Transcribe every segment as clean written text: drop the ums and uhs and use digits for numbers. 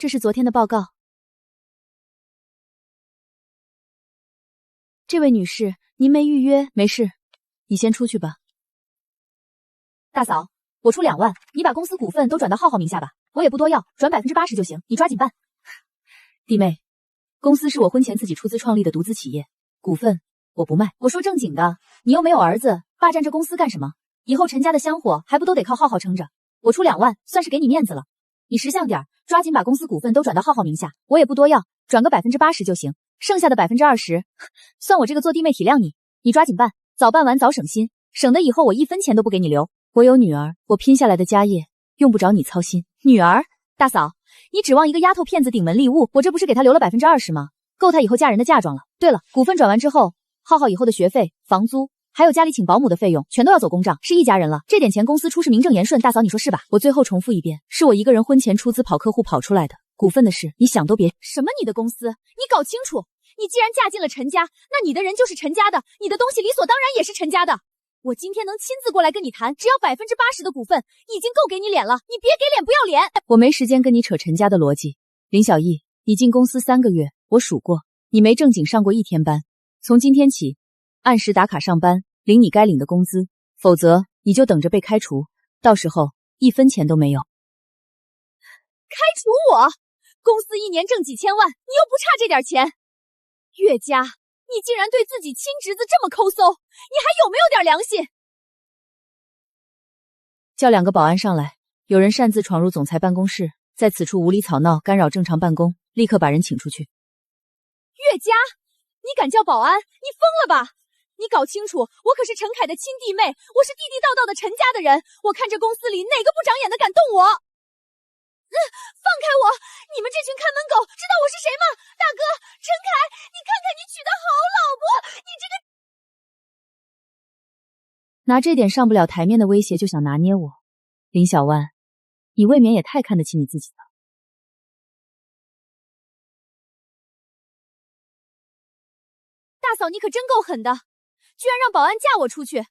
这是昨天的报告。这位女士，您没预约，没事，你先出去吧。大嫂，我出2万，你把公司股份都转到浩浩名下吧，我也不多要，转80%就行，你抓紧办。弟妹，公司是我婚前自己出资创立的独资企业，股份我不卖。我说正经的，你又没有儿子，霸占这公司干什么？以后陈家的香火还不都得靠浩浩撑着？我出2万，算是给你面子了。你识相点，抓紧把公司股份都转到浩浩名下，我也不多要，转个80%就行，剩下的20%，算我这个做弟妹体谅你。你抓紧办，早办完早省心，省得以后我1分钱都不给你留。我有女儿，我拼下来的家业，用不着你操心。女儿？大嫂，你指望一个丫头片子顶门立物，我这不是给她留了20%吗？够她以后嫁人的嫁妆了。对了，股份转完之后，浩浩以后的学费、房租，还有家里请保姆的费用，全都要走公账，是一家人了。这点钱公司出是名正言顺，大嫂你说是吧？我最后重复一遍，是我一个人婚前出资跑客户跑出来的，股份的事你想都别。什么你的公司？你搞清楚，你既然嫁进了陈家，那你的人就是陈家的，你的东西理所当然也是陈家的。我今天能亲自过来跟你谈，只要80%的股份，已经够给你脸了，你别给脸不要脸。我没时间跟你扯陈家的逻辑。林小艺，你进公司3个月，我数过，你没正经上过1天班，从今天起，按时打卡上班，领你该领的工资，否则你就等着被开除，到时候1分钱都没有。开除我？公司1年挣几千万，你又不差这点钱。岳家，你竟然对自己亲侄子这么抠搜，你还有没有点良心？叫2个保安上来，有人擅自闯入总裁办公室，在此处无理吵闹，干扰正常办公，立刻把人请出去。岳家，你敢叫保安？你疯了吧？你搞清楚，我可是陈凯的亲弟妹，我是地地道道的陈家的人，我看这公司里哪个不长眼的敢动我？放开我！你们这群看门狗知道我是谁吗？大哥，陈凯，你看看你娶的好老婆，你这个……拿这点上不了台面的威胁就想拿捏我，林小万，你未免也太看得起你自己了。大嫂，你可真够狠的，居然让保安架我出去！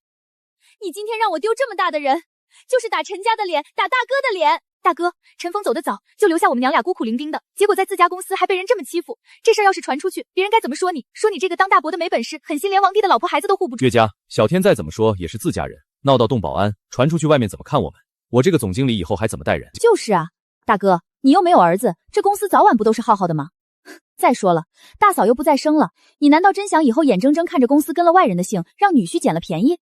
你今天让我丢这么大的人，就是打陈家的脸，打大哥的脸。大哥，陈峰走得早，就留下我们娘俩孤苦伶仃的，结果在自家公司还被人这么欺负，这事儿要是传出去，别人该怎么说你？说你这个当大伯的没本事，狠心连皇帝的老婆孩子都护不住。岳家，小天再怎么说也是自家人，闹到动保安，传出去外面怎么看我们？我这个总经理以后还怎么带人？就是啊，大哥，你又没有儿子，这公司早晚不都是浩浩的吗？再说了，大嫂又不再生了，你难道真想以后眼睁睁看着公司跟了外人的姓，让女婿捡了便宜？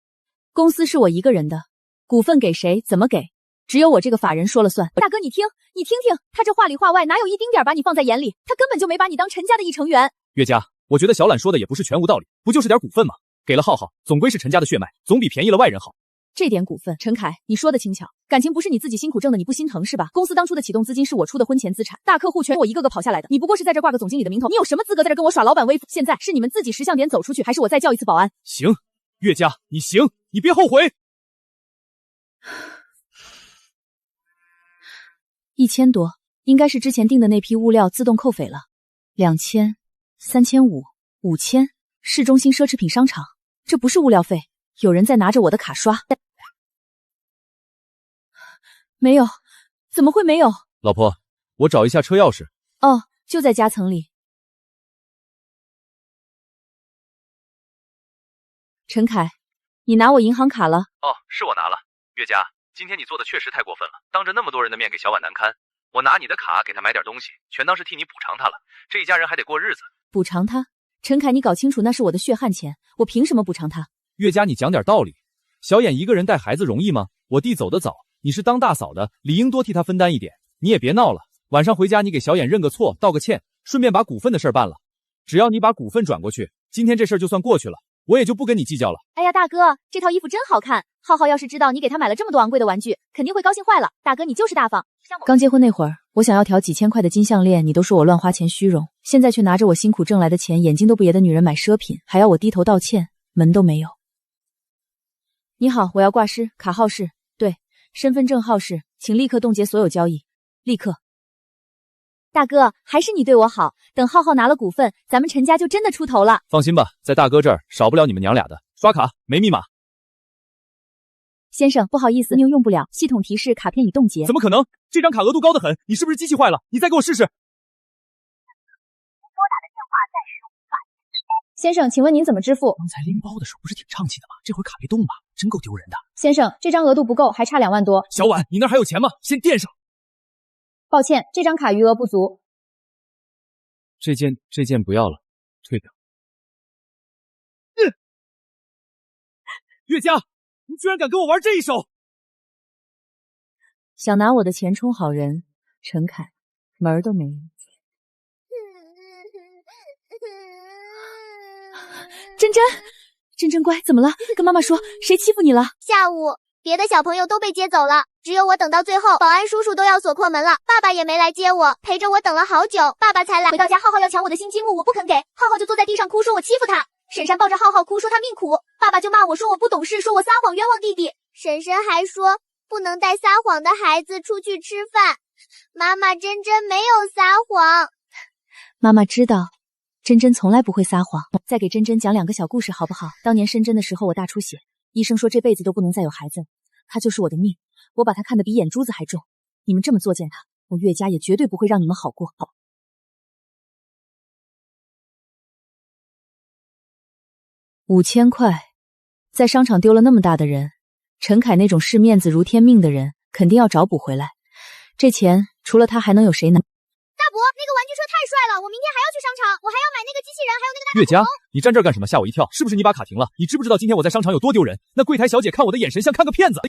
公司是我一个人的，股份给谁怎么给，只有我这个法人说了算。大哥，你听听，他这话里话外哪有一丁点把你放在眼里？他根本就没把你当陈家的一成员。岳家，我觉得小懒说的也不是全无道理，不就是点股份吗？给了浩浩，总归是陈家的血脉，总比便宜了外人好。这点股份，陈凯，你说的轻巧，感情不是你自己辛苦挣的，你不心疼是吧？公司当初的启动资金是我出的婚前资产，大客户全我一个个跑下来的，你不过是在这挂个总经理的名头，你有什么资格在这跟我耍老板威风？现在是你们自己识相点走出去，还是我再叫一次保安？行，岳家，你行，你别后悔。1000多，应该是之前订的那批物料自动扣匪了。2000、3500、5000，市中心奢侈品商场，这不是物料费，有人在拿着我的卡刷。没有，怎么会没有？老婆，我找一下车钥匙。哦，就在夹层里。陈凯，你拿我银行卡了？哦，是我拿了。岳家，今天你做的确实太过分了，当着那么多人的面给小婉难堪。我拿你的卡给她买点东西，全当是替你补偿她了。这一家人还得过日子。补偿他？陈凯，你搞清楚，那是我的血汗钱，我凭什么补偿他？岳家，你讲点道理。小眼一个人带孩子容易吗？我弟走得早，你是当大嫂的，理应多替他分担一点。你也别闹了，晚上回家你给小眼认个错，道个歉，顺便把股份的事办了。只要你把股份转过去，今天这事就算过去了，我也就不跟你计较了。哎呀，大哥，这套衣服真好看。浩浩要是知道你给他买了这么多昂贵的玩具，肯定会高兴坏了。大哥，你就是大方。刚结婚那会儿，我想要条几千块的金项链，你都说我乱花钱虚荣，现在却拿着我辛苦挣来的钱，眼睛都不斜的女人买奢品，还要我低头道歉，门都没有。你好，我要挂失，卡号是，对，身份证号是，请立刻冻结所有交易，立刻。大哥，还是你对我好，等浩浩拿了股份，咱们陈家就真的出头了。放心吧，在大哥这儿少不了你们娘俩的。刷卡没密码。先生，不好意思，您用不了，系统提示卡片已冻结。怎么可能？这张卡额度高得很，你是不是机器坏了？你再给我试试。先生，请问您怎么支付？刚才拎包的时候不是挺畅气的吗？这会卡被冻吧？真够丢人的。先生，这张额度不够，还差2万多。小婉，你那还有钱吗？先垫上。抱歉，这张卡余额不足。这件不要了，退掉。岳家，你居然敢跟我玩这一手！想拿我的钱充好人，陈凯，门儿都没有。真真乖，怎么了？跟妈妈说，谁欺负你了？下午，别的小朋友都被接走了，只有我等到最后，保安叔叔都要锁破门了，爸爸也没来接我，陪着我等了好久，爸爸才来。回到家，浩浩要抢我的新积木，我不肯给，浩浩就坐在地上哭，说我欺负他。婶婶抱着浩浩哭，说他命苦，爸爸就骂我说我不懂事，说我撒谎冤枉弟弟。婶婶还说不能带撒谎的孩子出去吃饭。妈妈，真真没有撒谎。妈妈知道。真真从来不会撒谎，再给真真讲2个小故事好不好？当年深圳的时候我大出血，医生说这辈子都不能再有孩子，他就是我的命，我把他看得比眼珠子还重。你们这么作践他，我岳家也绝对不会让你们好过。5000块，在商场丢了那么大的人，陈凯那种视面子如天命的人，肯定要找补回来。这钱除了他还能有谁拿？大伯，那个玩具车太帅了，我明天还要去商场，我还要买那个机器人，还有那个大岳家，你站这儿干什么？吓我一跳！是不是你把卡停了？你知不知道今天我在商场有多丢人？那柜台小姐看我的眼神像看个骗子。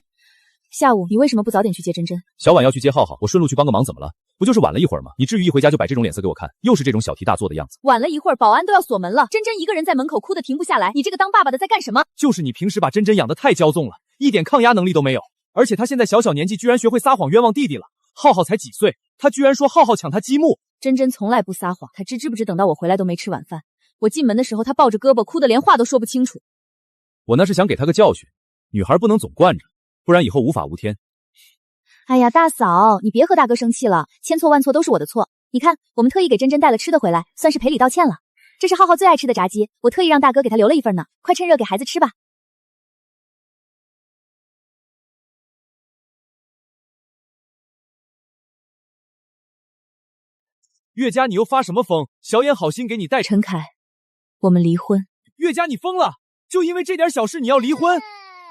下午你为什么不早点去接真真？小婉要去接浩浩，我顺路去帮个忙，怎么了？不就是晚了一会儿吗？你至于一回家就摆这种脸色给我看，又是这种小题大做的样子。晚了一会儿，保安都要锁门了，真真一个人在门口哭得停不下来。你这个当爸爸的在干什么？就是你平时把真真养得太骄纵了，一点抗压能力都没有。而且他现在小年纪居然学会撒谎冤枉弟弟了。浩浩才几岁，他居然说浩浩抢他积木。真真从来不撒谎，他知不知等到我回来都没吃晚饭。我进门的时候，他抱着胳膊哭得连话都说不清楚。我那是想给他个教训，女孩不能总惯着，不然以后无法无天。哎呀，大嫂，你别和大哥生气了，千错万错都是我的错。你看，我们特意给真真带了吃的回来，算是赔礼道歉了。这是浩浩最爱吃的炸鸡，我特意让大哥给他留了一份呢，快趁热给孩子吃吧。岳家，你又发什么疯？小眼好心给你带。陈凯，我们离婚。岳家，你疯了？就因为这点小事你要离婚？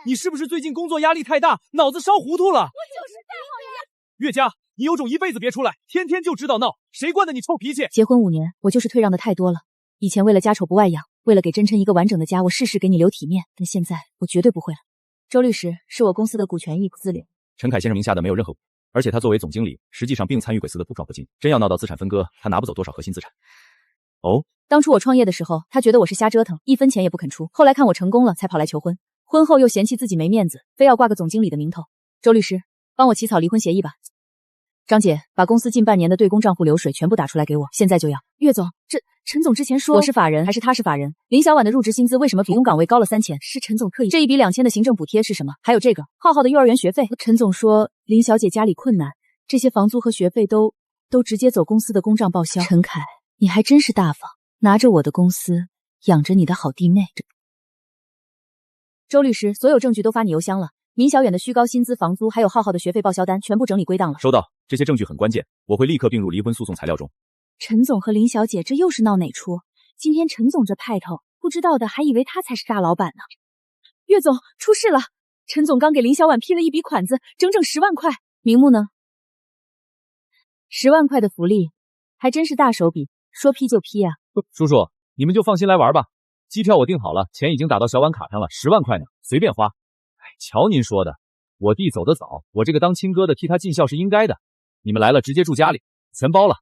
你是不是最近工作压力太大，脑子烧糊涂了？我就是再好一点。岳家，你有种一辈子别出来，天天就知道闹，谁惯的你臭脾气？结婚5年，我就是退让的太多了。以前为了家丑不外扬，为了给真琛一个完整的家，我事事给你留体面，但现在我绝对不会了。周律师是我公司的股权益资料，陈凯先生名下的没有任何股，而且他作为总经理，实际上并参与鬼司的不少不进，真要闹到资产分割，他拿不走多少核心资产。哦，当初我创业的时候，他觉得我是瞎折腾，1分钱也不肯出，后来看我成功了，才跑来求婚。婚后又嫌弃自己没面子，非要挂个总经理的名头。周律师，帮我起草离婚协议吧。张姐，把公司近半年的对公账户流水全部打出来给我，现在就要。岳总，这陈总之前说我是法人还是他是法人？林小婉的入职薪资为什么比工岗位高了3000？是陈总特意。这一笔2000的行政补贴是什么？还有这个浩浩的幼儿园学费，陈总说林小姐家里困难，这些房租和学费都直接走公司的公账报销。陈凯，你还真是大方，拿着我的公司养着你的好弟妹。周律师，所有证据都发你邮箱了。明小远的虚高薪资、房租，还有浩浩的学费报销单，全部整理归档了。收到，这些证据很关键，我会立刻并入离婚诉讼材料中。陈总和林小姐这又是闹哪出？今天陈总这派头，不知道的还以为他才是大老板呢。岳总，出事了！陈总刚给林小婉批了一笔款子，整整10万块。名目呢？10万块的福利，还真是大手笔，说批就批啊！叔叔，你们就放心来玩吧。机票我订好了，钱已经打到小婉卡上了，10万块呢，随便花。瞧您说的，我弟走得早，我这个当亲哥的替他尽孝是应该的。你们来了直接住家里，全包了。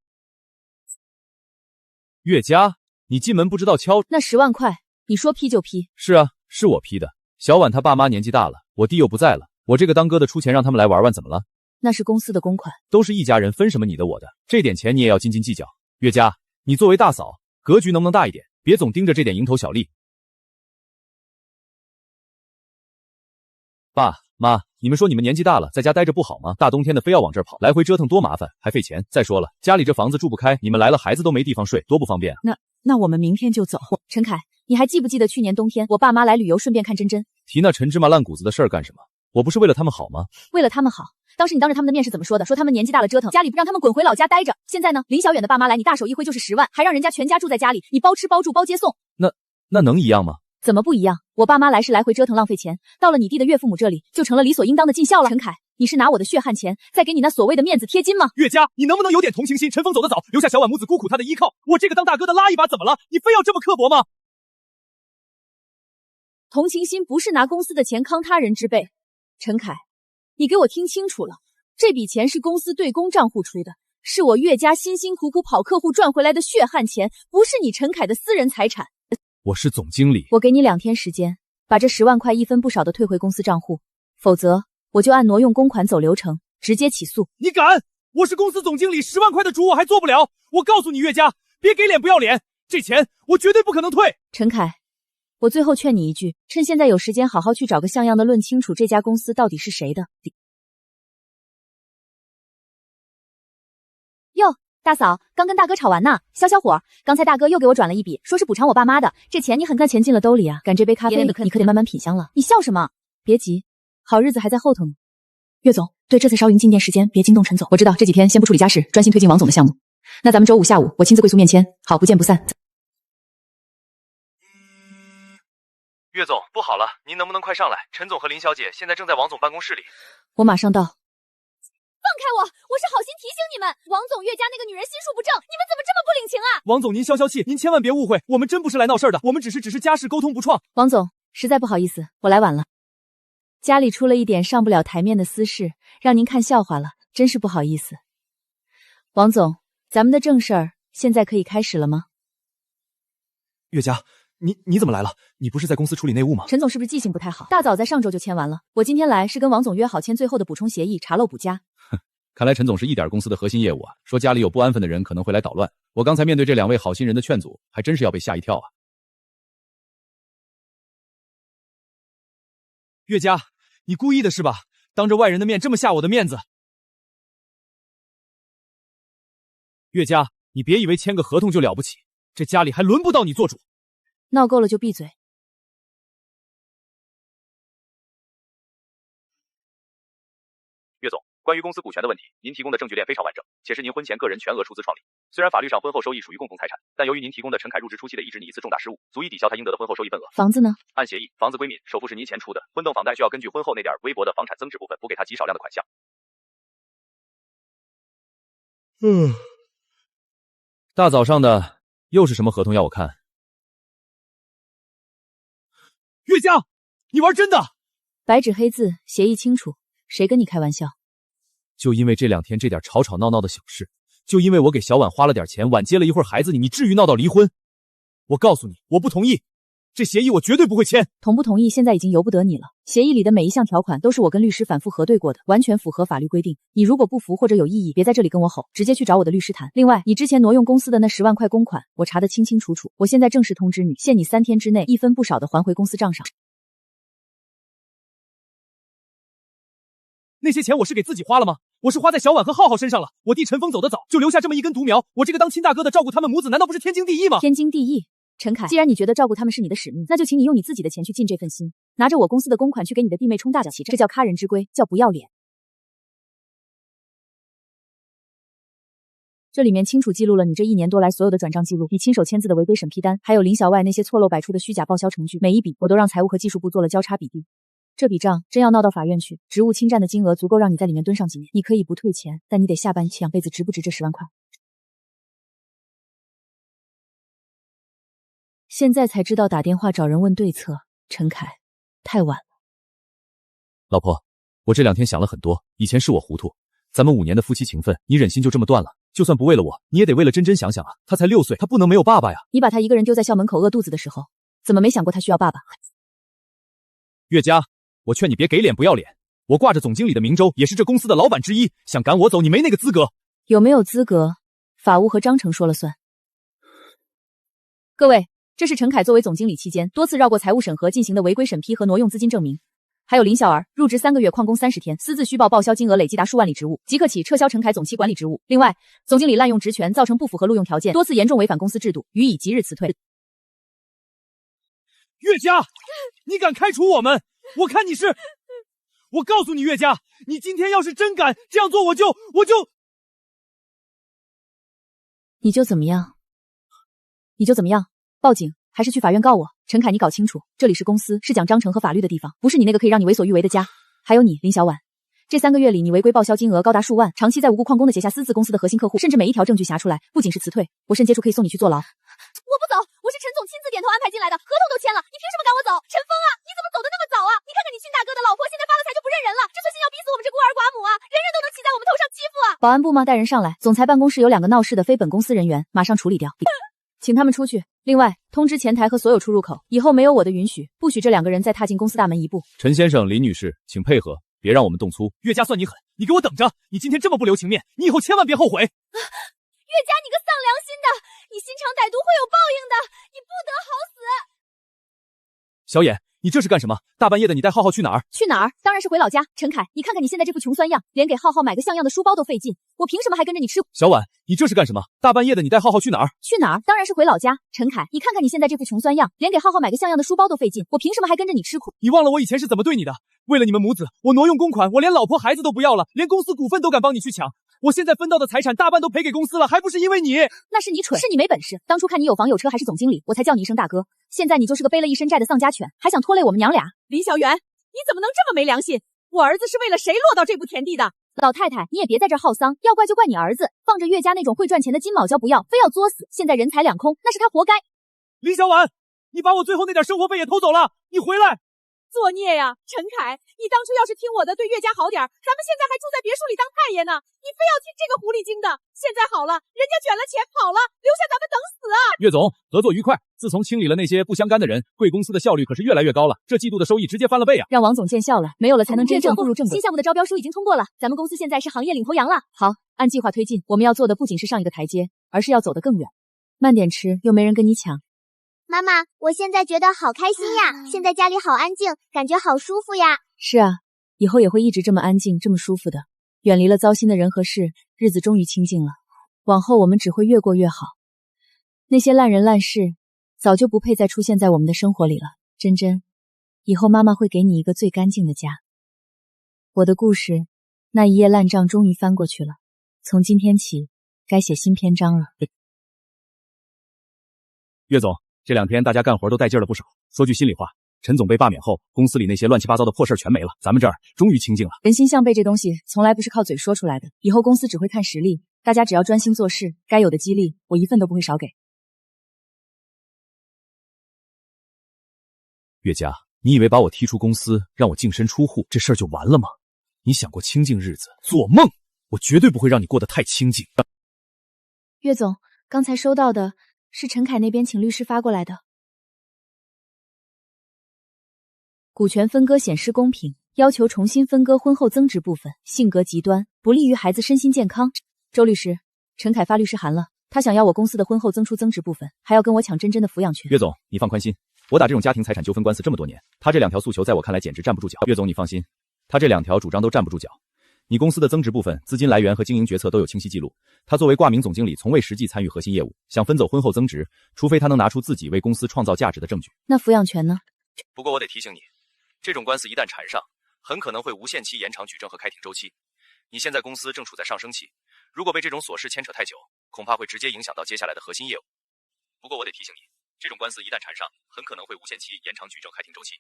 岳家，你进门不知道敲。那10万块，你说批就批？是啊，是我批的。小婉她爸妈年纪大了，我弟又不在了，我这个当哥的出钱让他们来玩玩，怎么了？那是公司的公款，都是一家人，分什么你的我的，这点钱你也要斤斤计较。岳家，你作为大嫂，格局能不能大一点？别总盯着这点蝇头小利。爸妈，你们说你们年纪大了，在家待着不好吗？大冬天的非要往这儿跑，来回折腾多麻烦，还费钱。再说了，家里这房子住不开，你们来了孩子都没地方睡，多不方便啊。那我们明天就走。陈凯，你还记不记得去年冬天我爸妈来旅游，顺便看真真？提那陈芝麻烂谷子的事儿干什么？我不是为了他们好吗？为了他们好。当时你当着他们的面是怎么说的？说他们年纪大了折腾，家里不让他们滚回老家待着。现在呢，林小远的爸妈来，你大手一挥就是10万，还让人家全家住在家里，你包吃包住包接送。那能一样吗？怎么不一样？我爸妈来是来回折腾浪费钱，到了你弟的岳父母这里，就成了理所应当的尽孝了。陈凯，你是拿我的血汗钱在给你那所谓的面子贴金吗？岳家，你能不能有点同情心？陈峰走得早，留下小婉母子孤苦他的依靠，我这个当大哥的拉一把怎么了？你非要这么刻薄吗？同情心不是拿公司的钱慷他人之辈。陈凯，你给我听清楚了，这笔钱是公司对公账户出的，是我岳家辛辛苦苦跑客户赚回来的血汗钱，不是你陈凯的私人财产。我是总经理，我给你2天时间，把这10万块一分不少的退回公司账户，否则我就按挪用公款走流程，直接起诉。你敢？我是公司总经理，10万块的主我还做不了。我告诉你岳家，别给脸不要脸，这钱我绝对不可能退。陈凯，我最后劝你一句，趁现在有时间，好好去找个像样的论清楚这家公司到底是谁的。哟，大嫂，刚跟大哥吵完呢，消消火。刚才大哥又给我转了一笔，说是补偿我爸妈的，这钱你很看钱进了兜里啊。干这杯咖啡，你可得慢慢品香了。你笑什么？别急，好日子还在后头呢。岳总，对这次烧云进店时间别惊动陈总，我知道这几天先不处理家事，专心推进王总的项目。那咱们周5下午我亲自跪诉面签，好，不见不散。岳总，不好了，您能不能快上来？陈总和林小姐现在正在王总办公室里。我马上到。放开我！我是好心提醒你们，王总岳家那个女人心术不正，你们怎么这么不领情啊？王总，您消消气，您千万别误会，我们真不是来闹事儿的，我们只是家事沟通不畅。王总，实在不好意思，我来晚了，家里出了一点上不了台面的私事，让您看笑话了，真是不好意思。王总，咱们的正事儿现在可以开始了吗？岳家，你怎么来了？你不是在公司处理内务吗？陈总是不是记性不太好？大早在上周就签完了，我今天来是跟王总约好签最后的补充协议，查漏补加。看来陈总是一点公司的核心业务啊，说家里有不安分的人可能会来捣乱。我刚才面对这2位好心人的劝阻，还真是要被吓一跳啊。岳家，你故意的是吧？当着外人的面这么下我的面子。岳家，你别以为签个合同就了不起，这家里还轮不到你做主。闹够了就闭嘴。岳总，关于公司股权的问题，您提供的证据链非常完整，且是您婚前个人全额出资创立。虽然法律上婚后收益属于共同财产，但由于您提供的陈凯入职初期的一直你一次重大失误，足以抵消他应得的婚后收益份额。房子呢？按协议，房子归闵，首付是您前出的，婚赠房贷需要根据婚后那点微薄的房产增值部分补给他极少量的款项。大早上的又是什么合同要我看？岳家，你玩真的？白纸黑字，协议清楚，谁跟你开玩笑？就因为这2天这点吵吵闹闹的小事，就因为我给小婉花了点钱，晚接了一会儿孩子，你至于闹到离婚？我告诉你，我不同意，这协议我绝对不会签。同不同意现在已经由不得你了，协议里的每一项条款都是我跟律师反复核对过的，完全符合法律规定。你如果不服或者有异议，别在这里跟我吼，直接去找我的律师谈。另外，你之前挪用公司的那10万块公款，我查得清清楚楚，我现在正式通知你，限你3天之内一分不少的还回公司账上。那些钱我是给自己花了吗？我是花在小婉和浩浩身上了。我弟陈峰走得早，就留下这么一根独苗，我这个当亲大哥的照顾他们母子，难道不是天经地义吗？天经地义。陈凯，既然你觉得照顾他们是你的使命，那就请你用你自己的钱去尽这份心，拿着我公司的公款去给你的弟妹冲大脚旗这叫咖人之规，叫不要脸。这里面清楚记录了你这1年多来所有的转账记录，你亲手签字的违规审批单，还有林小外那些错漏百出的虚假报销程序，每一笔我都让财务和技术部做了交叉比对。这笔账真要闹到法院去，职务侵占的金额足够让你在里面蹲上几年。你可以不退钱，但你得下班养辈子，值不值这10万块？现在才知道打电话找人问对策，陈凯，太晚了。老婆，我这2天想了很多，以前是我糊涂，咱们5年的夫妻情分，你忍心就这么断了？就算不为了我，你也得为了珍珍想想啊，他才6岁，他不能没有爸爸呀。你把他一个人丢在校门口饿肚子的时候，怎么没想过他需要爸爸？岳家，我劝你别给脸不要脸，我挂着总经理的名州，也是这公司的老板之一，想赶我走，你没那个资格。有没有资格，法务和章程说了算。各位，这是陈凯作为总经理期间多次绕过财务审核进行的违规审批和挪用资金证明。还有林小儿入职3个月旷工30天，私自虚报报销金额累计达数万里职务，即刻起撤销陈凯总期管理职务。另外，总经理滥用职权，造成不符合录用条件，多次严重违反公司制度，予以即日辞退。岳家，你敢开除我们？我看你是我告诉你，岳家，你今天要是真敢这样做，我就你就怎么样？你就怎么样？报警还是去法院告我？陈凯，你搞清楚，这里是公司，是讲章程和法律的地方，不是你那个可以让你为所欲为的家。还有你，林小婉，这3个月里你违规报销金额高达数万，长期在无辜旷工的写下私自公司的核心客户，甚至每一条证据查出来，不仅是辞退，我甚接触可以送你去坐牢。我不走，我是陈总亲自点头安排进来的，合同都签了，你凭什么赶我走？陈峰啊，你怎么走的那么早啊？你看看你亲大哥的老婆，现在发了财就不认人了，这算是要逼死我们这孤儿寡母啊？人人都能骑在我们头上欺负啊！保安部吗？带人上来，总裁办公室有2个闹事的非本公司人员，马上处理掉，请他们出去。另外，通知前台和所有出入口，以后没有我的允许，不许这2个人再踏进公司大门一步。陈先生、林女士，请配合，别让我们动粗。岳家算你狠，你给我等着！你今天这么不留情面，你以后千万别后悔。岳家，你个丧良心的，你心肠歹毒会有报应的，你不得好死！小野，你这是干什么？大半夜的，你带浩浩去哪儿？去哪儿？当然是回老家。陈凯，你看看你现在这副穷酸样，连给浩浩买个像样的书包都费劲，我凭什么还跟着你吃？小婉，你这是干什么？大半夜的，你带浩浩去哪儿？去哪儿？当然是回老家。陈凯，你看看你现在这副穷酸样，连给浩浩买个像样的书包都费劲，我凭什么还跟着你吃苦？你忘了我以前是怎么对你的？为了你们母子，我挪用公款，我连老婆孩子都不要了，连公司股份都敢帮你去抢。我现在分到的财产大半都赔给公司了，还不是因为你？那是你蠢，是你没本事。当初看你有房有车还是总经理，我才叫你一声大哥。现在你就是个背了一身债的丧家犬，还想拖累我们娘俩。林小媛，你怎么能这么没良心？我儿子是为了谁落到这步田地的？老太太，你也别在这耗丧，要怪就怪你儿子，放着岳家那种会赚钱的金卯交不要，非要作死，现在人财两空，那是他活该。李小婉，你把我最后那点生活费也偷走了，你回来！作孽呀，陈凯，你当初要是听我的，对岳家好点，咱们现在还住在别墅里当太爷呢。你非要听这个狐狸精的，现在好了，人家卷了钱跑了，留下咱们等死啊！岳总，合作愉快。自从清理了那些不相干的人，贵公司的效率可是越来越高了，这季度的收益直接翻了倍啊！让王总见笑了，没有了才能真正步入正轨。新项目的招标书已经通过了，咱们公司现在是行业领头羊了。好，按计划推进，我们要做的不仅是上一个台阶，而是要走得更远。慢点吃，又没人跟你抢。妈妈，我现在觉得好开心呀！现在家里好安静，感觉好舒服呀。是啊，以后也会一直这么安静，这么舒服的。远离了糟心的人和事，日子终于清静了。往后我们只会越过越好。那些烂人烂事，早就不配再出现在我们的生活里了。珍珍，以后妈妈会给你一个最干净的家。我的故事，那一页烂账终于翻过去了。从今天起，该写新篇章了。岳总，这2天大家干活都带劲了不少。说句心里话，陈总被罢免后，公司里那些乱七八糟的破事全没了，咱们这儿终于清静了。人心向背这东西从来不是靠嘴说出来的，以后公司只会看实力，大家只要专心做事，该有的激励我一份都不会少给。岳家，你以为把我踢出公司，让我净身出户，这事儿就完了吗？你想过清静日子？做梦！我绝对不会让你过得太清静。岳总，刚才收到的是陈凯那边请律师发过来的。股权分割显示公平，要求重新分割婚后增值部分，性格极端，不利于孩子身心健康。周律师，陈凯发律师函了，他想要我公司的婚后增出增值部分，还要跟我抢珍珍的抚养权。岳总，你放宽心，我打这种家庭财产纠纷官司这么多年，他这2条诉求在我看来简直站不住脚。岳总，你放心，他这2条主张都站不住脚。你公司的增值部分资金来源和经营决策都有清晰记录，他作为挂名总经理从未实际参与核心业务，想分走婚后增值，除非他能拿出自己为公司创造价值的证据。那抚养权呢？不过我得提醒你，这种官司一旦缠上，很可能会无限期延长举证和开庭周期。你现在公司正处在上升期，如果被这种琐事牵扯太久，恐怕会直接影响到接下来的核心业务。不过我得提醒你，这种官司一旦缠上，很可能会无限期延长举证开庭周期。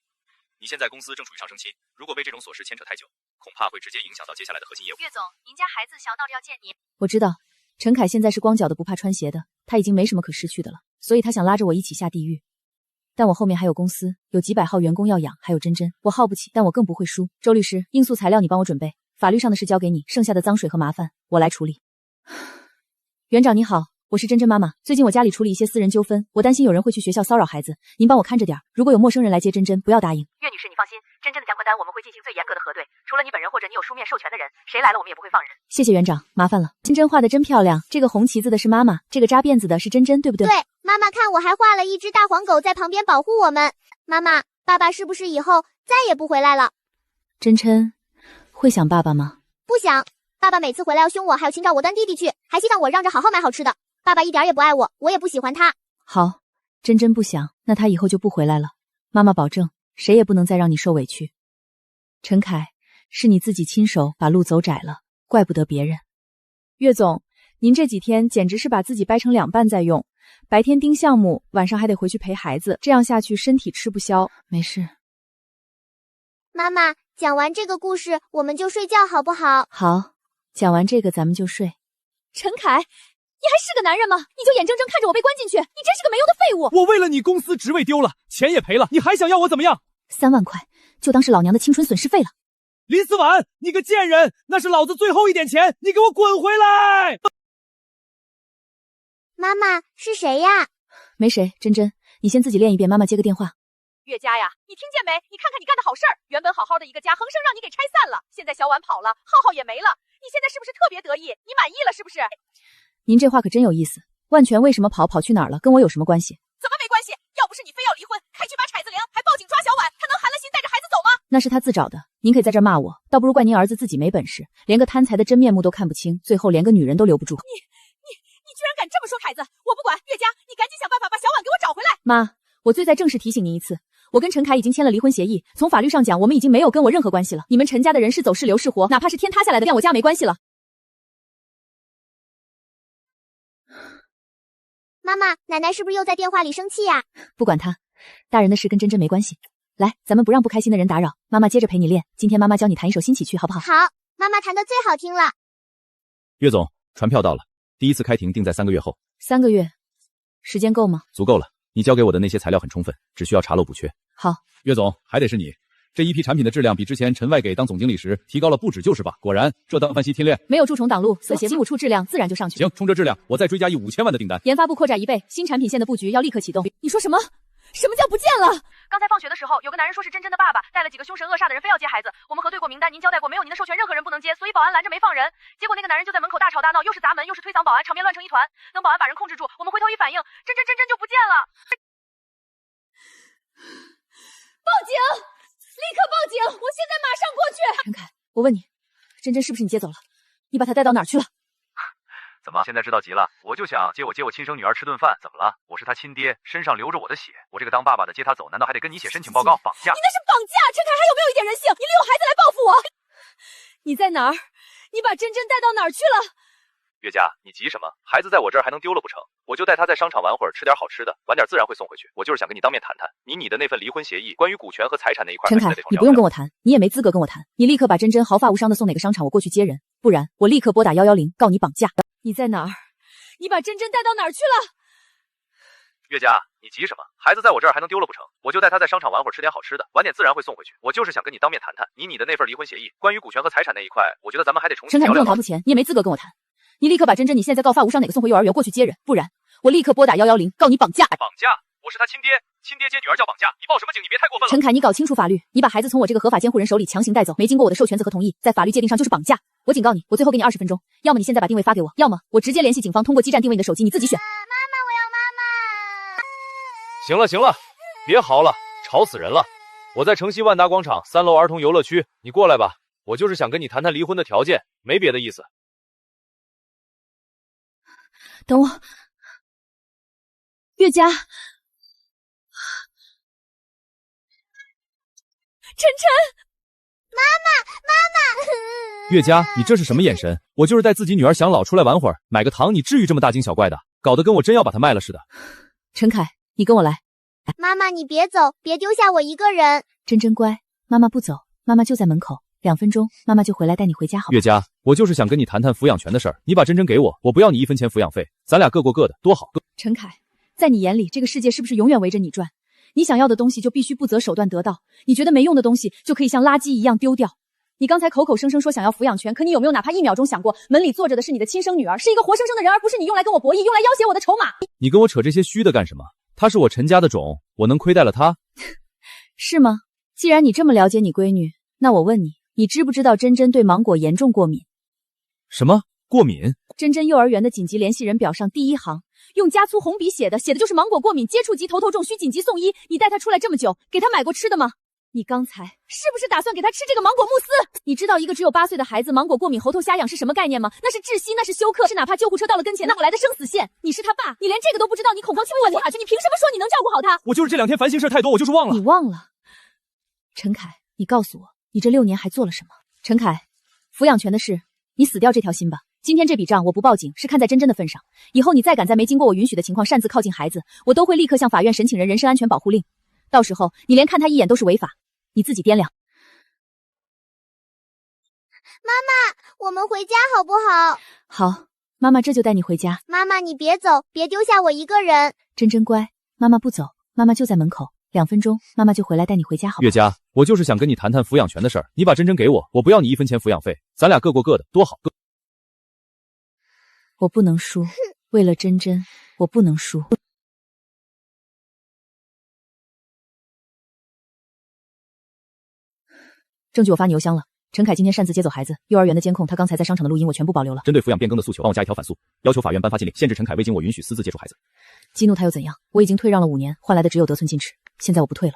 你现在公司正处于上升期，如果被这种琐事牵扯太久，恐怕会直接影响到接下来的核心业务。岳总，您家孩子想闹着要见你。我知道，陈凯现在是光脚的不怕穿鞋的，他已经没什么可失去的了，所以他想拉着我一起下地狱。但我后面还有公司，有几百号员工要养，还有珍珍，我耗不起，但我更不会输。周律师，应诉材料你帮我准备，法律上的事交给你，剩下的脏水和麻烦我来处理。园长你好，我是珍珍妈妈，最近我家里处理一些私人纠纷，我担心有人会去学校骚扰孩子，您帮我看着点，如果有陌生人来接珍珍，不要答应。岳女士，你放心，珍珍的加冠单我们会进行最严格的核对，除了你本人或者你有书面授权的人，谁来了我们也不会放人。谢谢园长，麻烦了。珍珍画的真漂亮，这个红旗子的是妈妈，这个扎辫子的是珍珍，对不对？对，妈妈看我还画了一只大黄狗在旁边保护我们。妈妈，爸爸是不是以后再也不回来了？珍珍会想爸爸吗？不想，爸爸每次回来要凶我，还要请找我当弟弟去，还希望我让着好好买好吃的。爸爸一点也不爱我，我也不喜欢他。好，珍珍不想，那他以后就不回来了。妈妈保证，谁也不能再让你受委屈。陈凯，是你自己亲手把路走窄了，怪不得别人。岳总，您这几天简直是把自己掰成两半在用，白天盯项目，晚上还得回去陪孩子，这样下去身体吃不消。没事。妈妈，讲完这个故事，我们就睡觉好不好？好，讲完这个咱们就睡。陈凯，你还是个男人吗？你就眼睁睁看着我被关进去，你真是个没用的废物！我为了你公司职位丢了，钱也赔了，你还想要我怎么样？3万块，就当是老娘的青春损失费了。林思婉，你个贱人，那是老子最后一点钱，你给我滚回来！妈妈，是谁呀？没谁，珍珍，你先自己练一遍，妈妈接个电话。岳家呀，你听见没？你看看你干的好事儿，原本好好的一个家，横生让你给拆散了。现在小婉跑了，浩浩也没了，你现在是不是特别得意？你满意了是不是？您这话可真有意思。万全为什么跑去哪儿了？跟我有什么关系？怎么没关系？要不是你非要离婚，开去把铲子铃，还报警抓小婉，他能寒了心带着孩子走吗？那是他自找的，您可以在这儿骂我，倒不如怪您儿子自己没本事，连个贪财的真面目都看不清，最后连个女人都留不住。你居然敢这么说凯子，我不管，岳家，你赶紧想办法把小婉给我找回来。妈，我罪在正式提醒您一次，我跟陈凯已经签了离婚协议，从法律上讲，我们已经没有跟我任何关系了。你们陈家的人是走是留是活，哪怕是天塌下来的，跟我家没关系了。妈妈，奶奶是不是又在电话里生气呀？不管他，大人的事跟珍珍没关系。来，咱们不让不开心的人打扰，妈妈接着陪你练。今天妈妈教你弹一首新曲去，好不好？好，妈妈弹的最好听了。岳总，传票到了，第一次开庭定在3个月后。3个月，时间够吗？足够了，你交给我的那些材料很充分，只需要查漏补缺。好，岳总，还得是你。这一批产品的质量比之前陈外给当总经理时提高了不止就是吧？果然，这当翻析天练，没有蛀虫挡路，所写金五处质量自然就上去。行，冲这质量，我再追加5000万的订单。研发部扩展1倍，新产品线的布局要立刻启动。你说什么？什么叫不见了？刚才放学的时候，有个男人说是珍珍的爸爸，带了几个凶神恶煞的人，非要接孩子。我们核对过名单，您交代过没有您的授权，任何人不能接，所以保安拦着没放人。结果那个男人就在门口大吵大闹，又是砸门又是推搡保安，场面乱成一团。等保安把人控制住，我们回头一反应，珍珍就不见了。报警！立刻报警！我现在马上过去。陈凯，我问你，珍珍是不是你接走了？你把她带到哪儿去了？怎么现在知道急了？我就想接我亲生女儿吃顿饭，怎么了？我是她亲爹，身上流着我的血，我这个当爸爸的接她走，难道还得跟你写申请报告绑架？你那是绑架！陈凯还有没有一点人性？你利用孩子来报复我！你在哪儿？你把珍珍带到哪儿去了？岳家，你急什么？孩子在我这儿还能丢了不成？我就带他在商场玩会儿，吃点好吃的，晚点自然会送回去。我就是想跟你当面谈谈，你的那份离婚协议，关于股权和财产那一块。陈凯，你不用跟我谈，你也没资格跟我谈。你立刻把珍珍毫发无伤的送哪个商场，我过去接人，不然我立刻拨打110告你绑架。你在哪儿？你把珍珍带到哪儿去了？岳家，你急什么？孩子在我这儿还能丢了不成？我就带他在商场玩会儿，吃点好吃的，晚点自然会送回去。我就是想跟你当面谈谈，你的那份离婚协议，关于股权和财产那一块，我觉得咱们还得重新聊聊。陈凯，你不用谈不钱，你也没资格跟我谈。你立刻把珍珍你现在告发无伤哪个送回幼儿园，过去接人，不然我立刻拨打110告你绑架。绑架？我是他亲爹，亲爹接女儿叫绑架？你报什么警？你别太过分了。陈凯，你搞清楚法律，你把孩子从我这个合法监护人手里强行带走，没经过我的授权和同意，在法律界定上就是绑架。我警告你，我最后给你20分钟，要么你现在把定位发给我，要么我直接联系警方，通过基站定位你的手机，你自己选。妈妈，我要妈行妈。了，别嚎了，吵死人了。我在城西万达广场3楼儿童游乐区，你过来吧。我就是想跟你谈谈离婚的条件，没别的意思。等我，岳家，晨，妈妈。岳家，你这是什么眼神？我就是带自己女儿想老出来玩会儿，买个糖，你至于这么大惊小怪的？搞得跟我真要把她卖了似的。陈凯，你跟我来。妈妈，你别走，别丢下我一个人。珍珍乖，妈妈不走，妈妈就在门口，2分钟，妈妈就回来带你回家好吗？岳家，我就是想跟你谈谈抚养权的事儿，你把珍珍给我，我不要你1分钱抚养费，咱俩各过各的，多好。陈凯，在你眼里，这个世界是不是永远围着你转？你想要的东西就必须不择手段得到，你觉得没用的东西就可以像垃圾一样丢掉。你刚才口口声声说想要抚养权，可你有没有哪怕1秒钟想过，门里坐着的是你的亲生女儿，是一个活生生的人，而不是你用来跟我博弈、用来要挟我的筹码？你跟我扯这些虚的干什么？她是我陈家的种，我能亏待了她？是吗？既然你这么了解你闺女，那我问你，你知不知道珍珍对芒果严重过敏？什么过敏？珍珍幼儿园的紧急联系人表上第一行用加粗红笔写的就是芒果过敏，接触及头重，需紧急送医。你带她出来这么久，给她买过吃的吗？你刚才是不是打算给她吃这个芒果慕斯？你知道一个只有8岁的孩子芒果过敏、喉头瞎痒是什么概念吗？那是窒息，那是休克，是哪怕救护车到了跟前，那我来的生死线。你是他爸，你连这个都不知道，你恐慌轻问我下去，你凭什么说你能照顾好他？我就是这2天烦心事太多，我就是忘了。你忘了？陈凯，你告诉我，你这6年还做了什么？陈凯，抚养权的事，你死掉这条心吧。今天这笔账我不报警是看在真真的份上，以后你再敢在没经过我允许的情况擅自靠近孩子，我都会立刻向法院申请人身安全保护令。到时候你连看他一眼都是违法，你自己掂量。妈妈，我们回家好不好？好，妈妈这就带你回家。妈妈，你别走，别丢下我一个人。真真乖，妈妈不走，妈妈就在门口，2分钟，妈妈就回来带你回家好不好？月佳，我就是想跟你谈谈抚养权的事儿，你把真真给我，我不要你1分钱抚养费，咱俩各过各的，多好。我不能输，为了真真，我不能输。证据我发你邮箱了。陈凯今天擅自接走孩子，幼儿园的监控，他刚才在商场的录音我全部保留了。针对抚养变更的诉求，帮我加一条反诉，要求法院颁发禁令，限制陈凯未经我允许私自接触孩子。激怒他又怎样？我已经退让了5年，换来的只有得寸进尺。现在我不退了。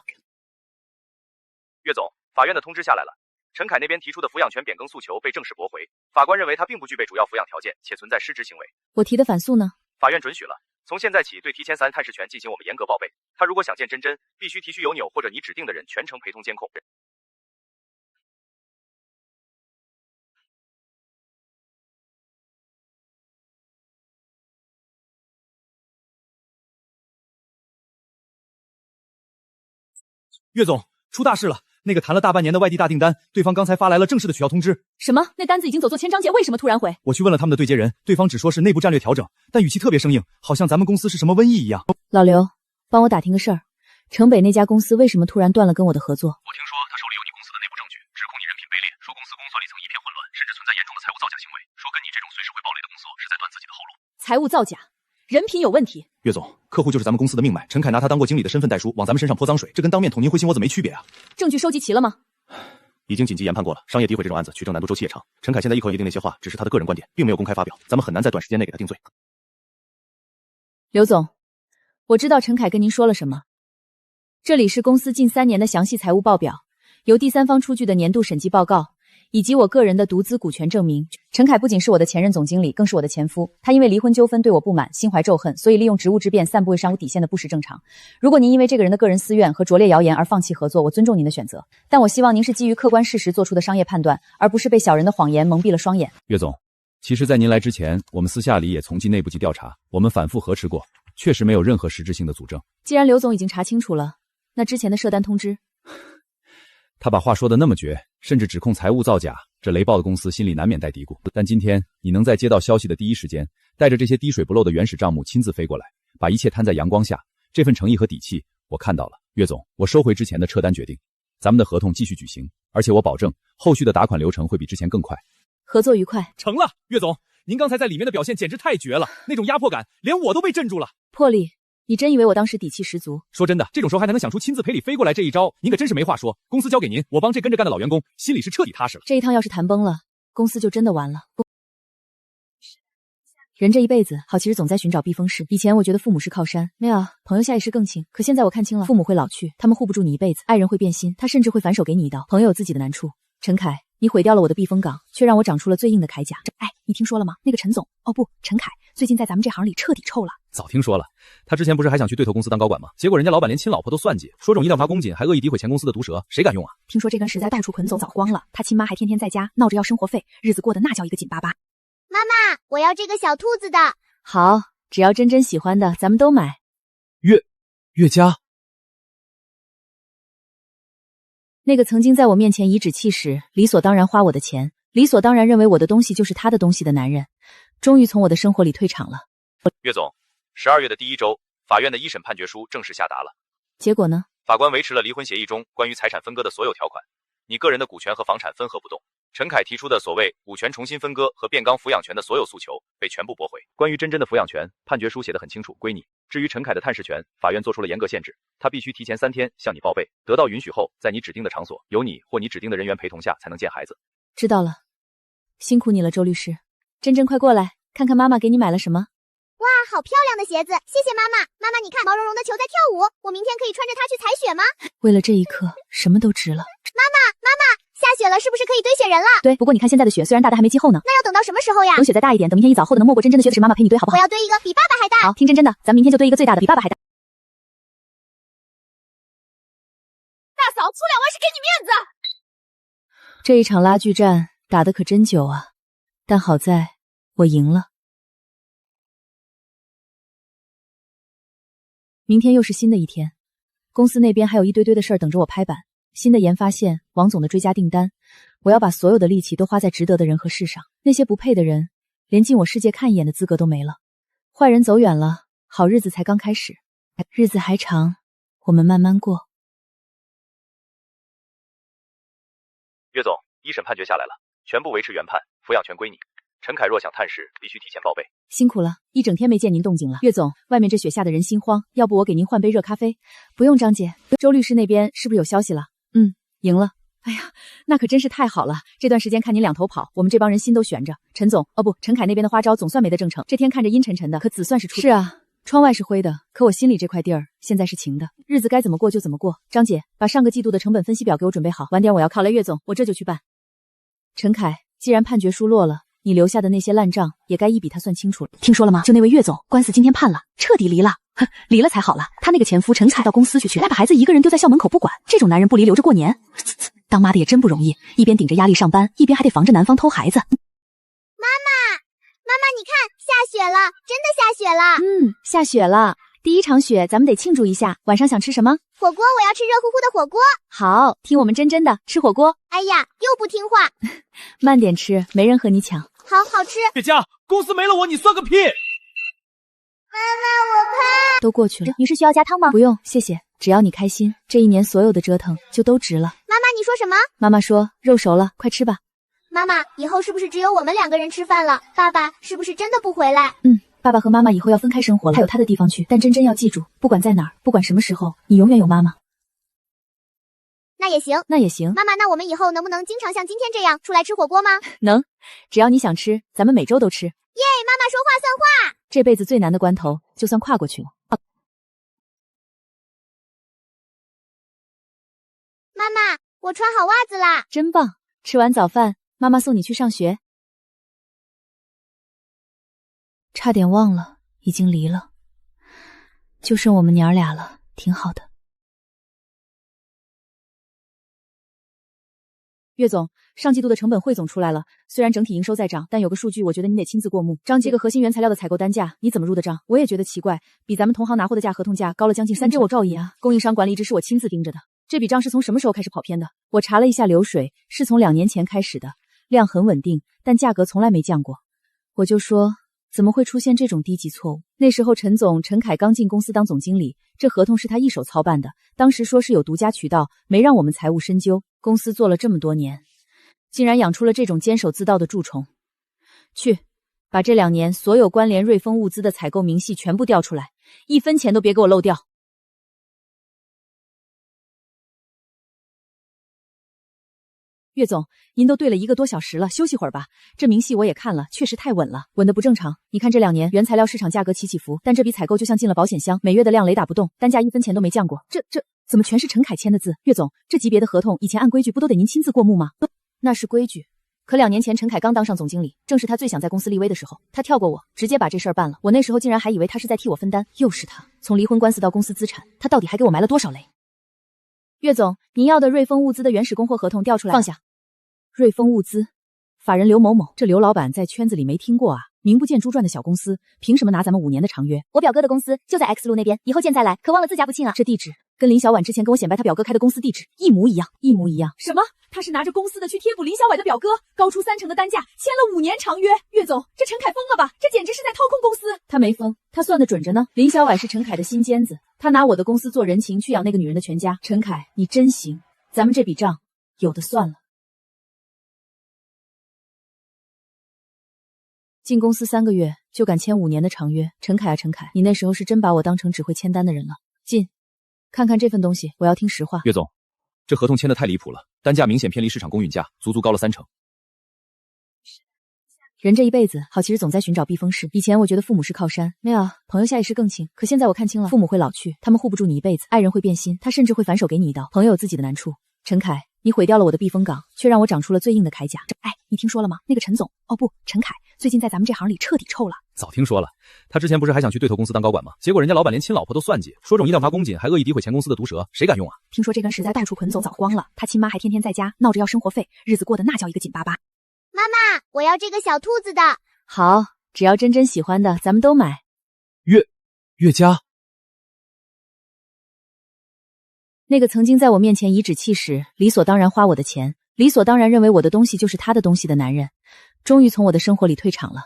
岳总，法院的通知下来了，陈凯那边提出的抚养权变更诉求被正式驳回。法官认为他并不具备主要抚养条件，且存在失职行为。我提的反诉呢？法院准许了。从现在起，对提前3探视权进行我们严格报备。他如果想见真真，必须提需有纽或者你指定的人全程陪同监控。岳总，出大事了！那个谈了大半年的外地大订单，对方刚才发来了正式的取消通知。什么？那单子已经走错签章节，为什么突然回？我去问了他们的对接人，对方只说是内部战略调整，但语气特别生硬，好像咱们公司是什么瘟疫一样。老刘，帮我打听个事儿，城北那家公司为什么突然断了跟我的合作？我听说他手里有你公司的内部证据，指控你人品卑劣，说公司工作里层一片混乱，甚至存在严重的财务造假行为，说跟你这种随时会爆雷的公司是在断自己的后路。财务造假，人品有问题。岳总，客户就是咱们公司的命脉，陈凯拿他当过经理的身份代书，往咱们身上泼脏水，这跟当面捅您灰心窝子没区别啊！证据收集齐了吗？已经紧急研判过了，商业诋毁这种案子取证难度周期也长。陈凯现在一口一定那些话，只是他的个人观点，并没有公开发表，咱们很难在短时间内给他定罪。刘总，我知道陈凯跟您说了什么。这里是公司近3年的详细财务报表，由第三方出具的年度审计报告，以及我个人的独资股权证明。陈凯不仅是我的前任总经理，更是我的前夫。他因为离婚纠纷对我不满，心怀咒恨，所以利用职务之便散布未上无底线的不实正常。如果您因为这个人的个人私怨和拙劣谣言而放弃合作，我尊重您的选择，但我希望您是基于客观事实做出的商业判断，而不是被小人的谎言蒙蔽了双眼。岳总，其实在您来之前，我们私下里也从进内部级调查，我们反复核实过，确实没有任何实质性的佐证。既然刘总已经查清楚了，那之前的涉单通知，他把话说得那么绝，甚至指控财务造假，这雷暴的公司心里难免带嘀咕。但今天你能在接到消息的第一时间，带着这些滴水不漏的原始账目亲自飞过来，把一切摊在阳光下，这份诚意和底气我看到了。岳总，我收回之前的撤单决定，咱们的合同继续举行，而且我保证后续的打款流程会比之前更快。合作愉快。成了，岳总，您刚才在里面的表现简直太绝了，那种压迫感连我都被镇住了。魄力，你真以为我当时底气十足？说真的，这种时候还能想出亲自赔礼飞过来这一招，您可真是没话说。公司交给您，我帮这跟着干的老员工心里是彻底踏实了。这一趟要是谈崩了，公司就真的完了。人这一辈子好，其实总在寻找避风市。以前我觉得父母是靠山，没有朋友下一世更亲。可现在我看清了，父母会老去，他们护不住你一辈子，爱人会变心，他甚至会反手给你一刀。朋友有自己的难处。陈凯，你毁掉了我的避风港，却让我长出了最硬的铠甲。哎，你听说了吗？那个陈总，哦不，陈凯，最近在咱们这行里彻底臭了。早听说了，他之前不是还想去对头公司当高管吗？结果人家老板连亲老婆都算计，说种一旦发公瑾，还恶意诋毁前公司的毒舌，谁敢用啊？听说这根实在到处捆走早光了，他亲妈还天天在家闹着要生活费，日子过得那叫一个紧巴巴。妈妈，我要这个小兔子的。好，只要真真喜欢的，咱们都买。岳佳，那个曾经在我面前颐指气使，理所当然花我的钱，理所当然认为我的东西就是他的东西的男人，终于从我的生活里退场了。岳总，12月的第1周，法院的一审判决书正式下达了。结果呢？法官维持了离婚协议中关于财产分割的所有条款，你个人的股权和房产分合不动。陈凯提出的所谓股权重新分割和变更抚养权的所有诉求被全部驳回。关于真真的抚养权，判决书写得很清楚，归你。至于陈凯的探视权，法院做出了严格限制，他必须提前3天向你报备，得到允许后，在你指定的场所，由你或你指定的人员陪同下才能见孩子。知道了，辛苦你了，周律师。真真，快过来，看看妈妈给你买了什么。哇，好漂亮的鞋子，谢谢妈妈。妈妈，你看毛茸茸的球在跳舞，我明天可以穿着它去采雪吗？为了这一刻，什么都值了。妈妈，下雪了，是不是可以堆雪人了？对，不过你看现在的雪虽然大，但还没积厚呢。那要等到什么时候呀？等雪再大一点，等明天一早厚的能没过真真的雪的时，妈妈陪你堆好不好？我要堆一个比爸爸还大。好，听真真的，咱们明天就堆一个最大的，比爸爸还大。大嫂，出2万是给你面子。这一场拉锯战打得可真久啊，但好在我赢了。明天又是新的一天，公司那边还有一堆堆的事儿等着我拍板。新的研发线，王总的追加订单，我要把所有的力气都花在值得的人和事上。那些不配的人，连进我世界看一眼的资格都没了。坏人走远了，好日子才刚开始，日子还长，我们慢慢过。岳总，一审判决下来了，全部维持原判，抚养权归你。陈凯若想探视，必须提前报备。辛苦了，一整天没见您动静了。岳总，外面这雪下的人心慌，要不我给您换杯热咖啡？不用，张姐。周律师那边是不是有消息了？赢了。哎呀，那可真是太好了！这段时间看您两头跑，我们这帮人心都悬着。陈总，陈凯那边的花招总算没得正成，这天看着阴沉沉的，可总算是出。是啊，窗外是灰的，可我心里这块地儿现在是晴的，日子该怎么过就怎么过。张姐，把上个季度的成本分析表给我准备好，晚点我要靠了。岳总，我这就去办。陈凯，既然判决书落了，你留下的那些烂账也该一笔他算清楚了。听说了吗？就那位岳总，官司今天判了，彻底离了。哼，离了才好了。他那个前夫陈凯到公司去，再把孩子一个人丢在校门口不管，这种男人不离留着过年。当妈的也真不容易，一边顶着压力上班，一边还得防着男方偷孩子。妈妈，你看，下雪了，真的下雪了。下雪了，第一场雪，咱们得庆祝一下。晚上想吃什么？火锅，我要吃热乎乎的火锅。好，听我们真的吃火锅。哎呀，又不听话。慢点吃，没人和你抢。好吃。雪佳，公司没了我，你算个屁！妈妈，我怕。都过去了。女士需要加汤吗？不用，谢谢。只要你开心，这一年所有的折腾就都值了。妈妈，你说什么？妈妈说肉熟了，快吃吧。妈妈，以后是不是只有我们两个人吃饭了？爸爸是不是真的不回来？爸爸和妈妈以后要分开生活了，他有他的地方去，但真要记住，不管在哪儿，不管什么时候，你永远有妈妈。那也行，那也行。妈妈，那我们以后能不能经常像今天这样出来吃火锅吗？能，只要你想吃，咱们每周都吃。耶，妈妈说话算话。这辈子最难的关头，就算跨过去了。妈妈，我穿好袜子啦，真棒！吃完早饭，妈妈送你去上学。差点忘了，已经离了，就剩我们娘俩了，挺好的。岳总，上季度的成本汇总出来了，虽然整体营收在涨，但有个数据我觉得你得亲自过目。张杰，这个核心原材料的采购单价你怎么入的账？我也觉得奇怪，比咱们同行拿货的合同价高了将近3%。这我告你啊，供应商管理一直是我亲自盯着的。这笔账是从什么时候开始跑偏的？我查了一下流水，是从2年前开始的，量很稳定，但价格从来没降过。我就说，怎么会出现这种低级错误？那时候陈凯刚进公司当总经理，这合同是他一手操办的，当时说是有独家渠道，没让我们财务深究。公司做了这么多年，竟然养出了这种监守自盗的蛀虫。去，把这2年所有关联瑞丰物资的采购明细全部调出来，1分钱都别给我漏掉。岳总，您都对了1个多小时了，休息会儿吧。这明细我也看了，确实太稳了，稳得不正常。你看这2年原材料市场价格起伏，但这笔采购就像进了保险箱，每月的量雷打不动，单价1分钱都没降过。这怎么全是陈凯签的字？岳总，这级别的合同以前按规矩不都得您亲自过目吗？那是规矩，可2年前陈凯刚当上总经理，正是他最想在公司立威的时候，他跳过我，直接把这事儿办了。我那时候竟然还以为他是在替我分担，又是他。从离婚官司到公司资产，他到底还给我埋了多少雷？岳总，您要的瑞丰物资的原始供货合同调出来，放下。瑞丰物资，法人刘某某，这刘老板在圈子里没听过啊，名不见经传的小公司，凭什么拿咱们5年的长约？我表哥的公司就在 X 路那边，以后见再来，可忘了自家不亲啊。这地址跟林小婉之前跟我显摆他表哥开的公司地址一模一样，一模一样。什么？他是拿着公司的去贴补林小婉的表哥，高出30%的单价，签了5年长约。岳总，这陈凯疯了吧？这简直是在掏空公司。他没疯，他算得准着呢。林小婉是陈凯的新尖子，他拿我的公司做人情去养那个女人的全家。陈凯，你真行，咱们这笔账有的算了。进公司3个月就敢签5年的长约，陈凯啊陈凯，你那时候是真把我当成只会签单的人了。进，看看这份东西，我要听实话。岳总，这合同签的太离谱了，单价明显偏离市场公允价，足高了30%。人这一辈子好，其实总在寻找避风市。以前我觉得父母是靠山，没有朋友下意识更亲，可现在我看清了，父母会老去，他们护不住你一辈子，爱人会变心，他甚至会反手给你一刀。朋友有自己的难处，陈凯，你毁掉了我的避风港，却让我长出了最硬的铠甲。哎，你听说了吗？那个陈总，哦不，陈凯，最近在咱们这行里彻底臭了。早听说了，他之前不是还想去对头公司当高管吗？结果人家老板连亲老婆都算计，说容易让他恭谨，还恶意诋毁前公司的毒舌，谁敢用啊？听说这段时间到处捆走早光了，他亲妈还天天在家闹着要生活费，日子过得那叫一个紧巴巴。妈妈，我要这个小兔子的。好，只要真真喜欢的，咱们都买。岳家。那个曾经在我面前颐指气使，理所当然花我的钱，理所当然认为我的东西就是他的东西的男人，终于从我的生活里退场了。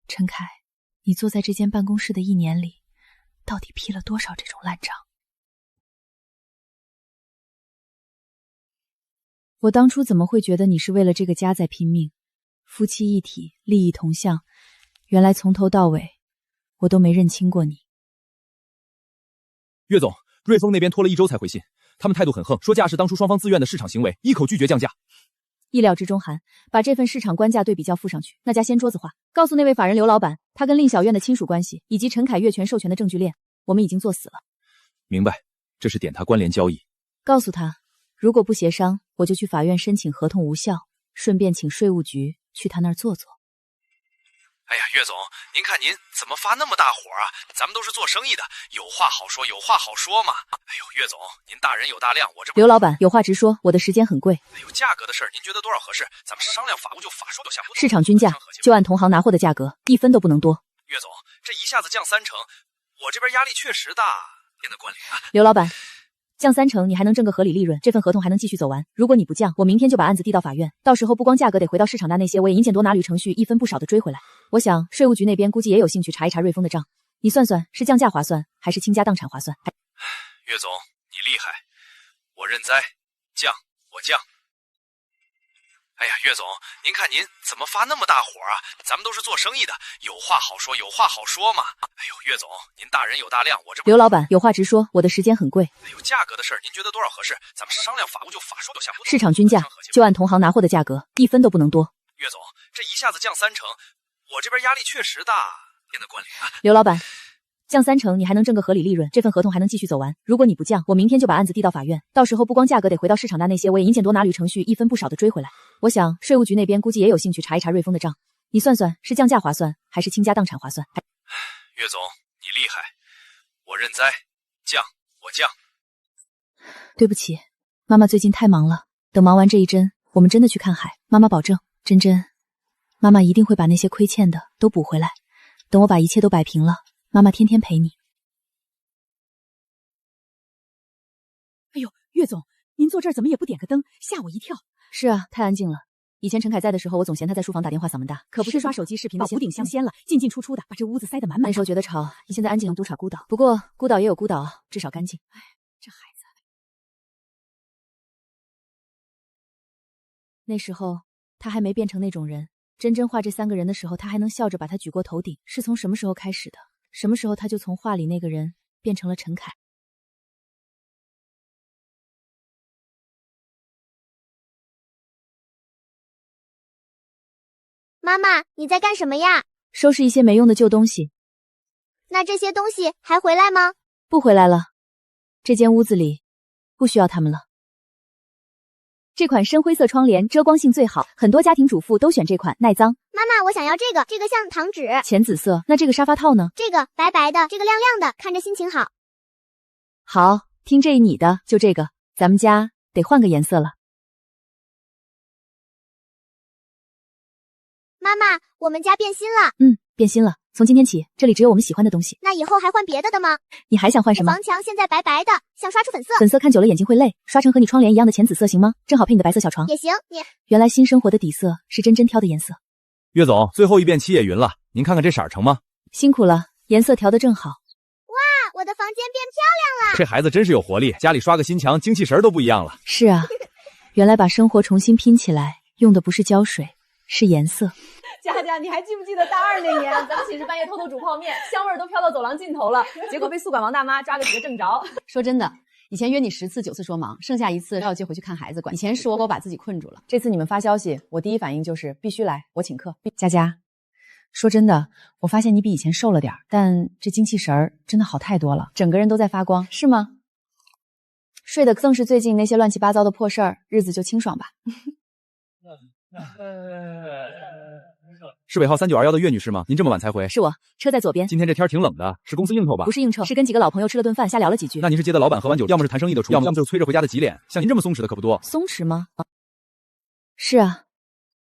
陈凯，你坐在这间办公室的1年里，到底批了多少这种烂账？我当初怎么会觉得你是为了这个家在拼命？夫妻一体，利益同向，原来从头到尾我都没认清过你。岳总，瑞丰那边拖了1周才回信，他们态度很横，说价是当初双方自愿的市场行为，一口拒绝降价。意料之中，韩，把这份市场官价对比较附上去，那家掀桌子话，告诉那位法人刘老板，他跟令小院的亲属关系以及陈凯越权授权的证据链，我们已经做死了。明白，这是点他关联交易。告诉他，如果不协商，我就去法院申请合同无效，顺便请税务局去他那儿坐坐。哎呀，岳总，您看您怎么发那么大火啊？咱们都是做生意的，有话好说，有话好说嘛。哎呦，岳总，您大人有大量，我这刘老板有话直说，我的时间很贵。哎呦，价格的事儿，您觉得多少合适？咱们商量法务就法说就下不。市场均价就按同行拿货的价格，1分都不能多。岳总，这一下子降3成，我这边压力确实大，您的关联啊。刘老板。降3成，你还能挣个合理利润，这份合同还能继续走完。如果你不降，我明天就把案子递到法院，到时候不光价格得回到市场那些，我也银减多拿履程序1分不少的追回来。我想税务局那边估计也有兴趣查一查瑞丰的账，你算算是降价划算，还是倾家荡产划算？岳总，你厉害，我认栽，降我降。哎呀，岳总，您看您怎么发那么大火啊？咱们都是做生意的，有话好说，有话好说嘛。哎呦，岳总，您大人有大量，我这刘老板有话直说，我的时间很贵。哎呦，价格的事儿，您觉得多少合适？咱们商量法务就法说就下不。市场均价就按同行拿货的价格，1分都不能多。岳总，这一下子降3成，我这边压力确实大，您的关联啊。刘老板。降3成，你还能挣个合理利润，这份合同还能继续走完。如果你不降，我明天就把案子递到法院，到时候不光价格得回到市场那些，我也银减多拿履程序1分不少的追回来。我想税务局那边估计也有兴趣查一查瑞丰的账，你算算是降价划算，还是倾家荡产划算？岳总，你厉害，我认栽，降我降。对不起，妈妈最近太忙了，等忙完这一针，我们真的去看海。妈妈保证，真真，妈妈一定会把那些亏欠的都补回来。等我把一切都摆平了，妈妈天天陪你。哎呦，岳总，您坐这儿怎么也不点个灯，吓我一跳。是啊，太安静了。以前陈凯在的时候，我总嫌他在书房打电话嗓门大，可不是刷手机视频的屋顶香仙了，进进出出的，把这屋子塞得满满的。那时候觉得吵，现在安静能督察孤岛。不过孤岛也有孤岛，至少干净。哎，这孩子。那时候他还没变成那种人。真真画这3个人的时候，他还能笑着把他举过头顶，是从什么时候开始的？什么时候他就从画里那个人变成了陈凯？妈妈，你在干什么呀？收拾一些没用的旧东西。那这些东西还回来吗？不回来了，这间屋子里不需要它们了。这款深灰色窗帘遮光性最好，很多家庭主妇都选这款，耐脏。妈妈，我想要这个，这个像糖纸。浅紫色，那这个沙发套呢？这个白白的，这个亮亮的，看着心情好。好，听这你的，就这个，咱们家得换个颜色了。妈妈，我们家变新了。变新了。从今天起，这里只有我们喜欢的东西。那以后还换别的的吗？你还想换什么？房墙现在白白的，想刷出粉色。粉色看久了眼睛会累，刷成和你窗帘一样的浅紫色行吗？正好配你的白色小床。也行。原来新生活的底色是真真挑的颜色。岳总，最后一遍漆也匀了，您看看这色儿成吗？辛苦了，颜色调得正好。哇，我的房间变漂亮了。这孩子真是有活力，家里刷个新墙，精气神都不一样了。是啊，原来把生活重新拼起来，用的不是胶水，是颜色。佳佳，你还记不记得大2那年，咱们寝室半夜偷偷煮泡面，香味都飘到走廊尽头了，结果被宿管王大妈抓个几个正着。说真的，以前约你10次9次说忙，剩下1次要接回去看孩子管。以前是我把自己困住了，这次你们发消息，我第一反应就是必须来，我请客。佳佳，说真的，我发现你比以前瘦了点儿，但这精气神儿真的好太多了，整个人都在发光，是吗？睡的更是最近那些乱七八糟的破事儿，日子就清爽吧。是尾号3921的岳女士吗？您这么晚才回？是我，车在左边。今天这天挺冷的，是公司应酬吧？不是应酬，是跟几个老朋友吃了顿饭，瞎聊了几句。那您是接的老板喝完酒，要么是谈生意的出，要么就是催着回家的急脸。像您这么松弛的可不多。松弛吗？是啊，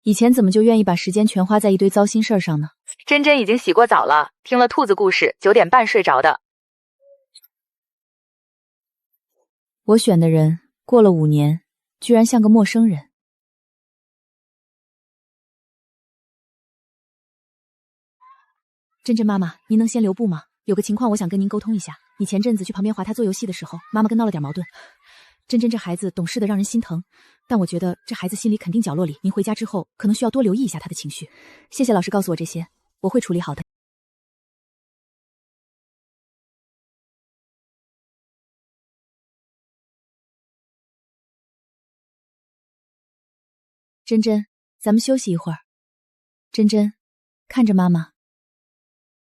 以前怎么就愿意把时间全花在一堆糟心事儿上呢？珍珍已经洗过澡了，听了兔子故事，9点半睡着的。我选的人过了5年，居然像个陌生人。珍珍妈妈，您能先留步吗？有个情况我想跟您沟通一下。你前阵子去旁边华他做游戏的时候，妈妈跟闹了点矛盾。珍珍这孩子懂事的让人心疼，但我觉得这孩子心里肯定角落里，您回家之后可能需要多留意一下他的情绪。谢谢老师告诉我这些，我会处理好的。珍珍，咱们休息一会儿。珍珍，看着妈妈。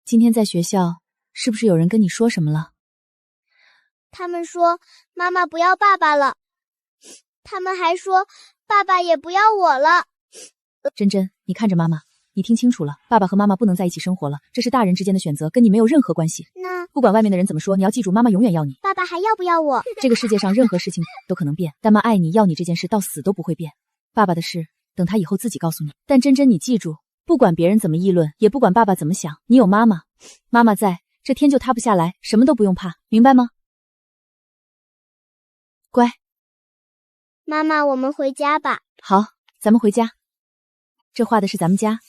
今天在学校，是不是有人跟你说什么了？他们说妈妈不要爸爸了，他们还说爸爸也不要我了。珍珍，你看着妈妈，你听清楚了，爸爸和妈妈不能在一起生活了，这是大人之间的选择，跟你没有任何关系。那不管外面的人怎么说，你要记住，妈妈永远要你。爸爸还要不要我？这个世界上任何事情都可能变，但妈爱你要你这件事到死都不会变。爸爸的事，等他以后自己告诉你。但珍珍，你记住，不管别人怎么议论，也不管爸爸怎么想，你有妈妈，妈妈在，这天就塌不下来，什么都不用怕，明白吗？乖。妈妈，我们回家吧。好，咱们回家。这画的是咱们家。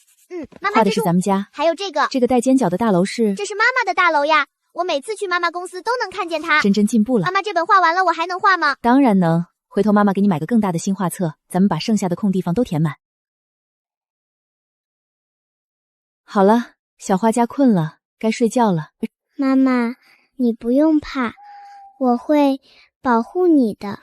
妈妈，画的是咱们家。还有这个带尖角的大楼是？这是妈妈的大楼呀，我每次去妈妈公司都能看见它。珍珍进步了。妈妈，这本画完了，我还能画吗？当然能，回头妈妈给你买个更大的新画册，咱们把剩下的空地方都填满。好了，小画家困了，该睡觉了。妈妈，你不用怕，我会保护你的。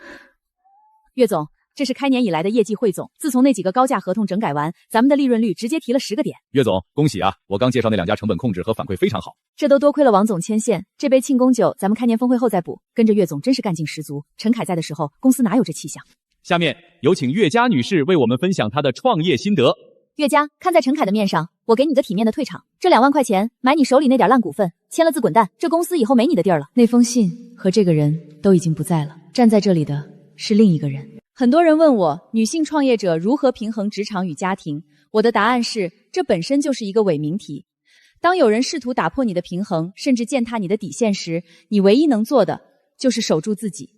岳总，这是开年以来的业绩汇总，自从那几个高价合同整改完，咱们的利润率直接提了10个点。岳总，恭喜啊！我刚介绍那2家成本控制和反馈非常好。这都多亏了王总牵线，这杯庆功酒咱们开年峰会后再补。跟着岳总真是干劲十足，陈凯在的时候，公司哪有这气象？下面有请岳佳女士为我们分享她的创业心得。岳佳，看在陈凯的面上，我给你个体面的退场，这2万块钱买你手里那点烂股份，签了字滚蛋，这公司以后没你的地儿了。那封信和这个人都已经不在了，站在这里的是另一个人。很多人问我，女性创业者如何平衡职场与家庭？我的答案是，这本身就是一个伪命题。当有人试图打破你的平衡，甚至践踏你的底线时，你唯一能做的就是守住自己。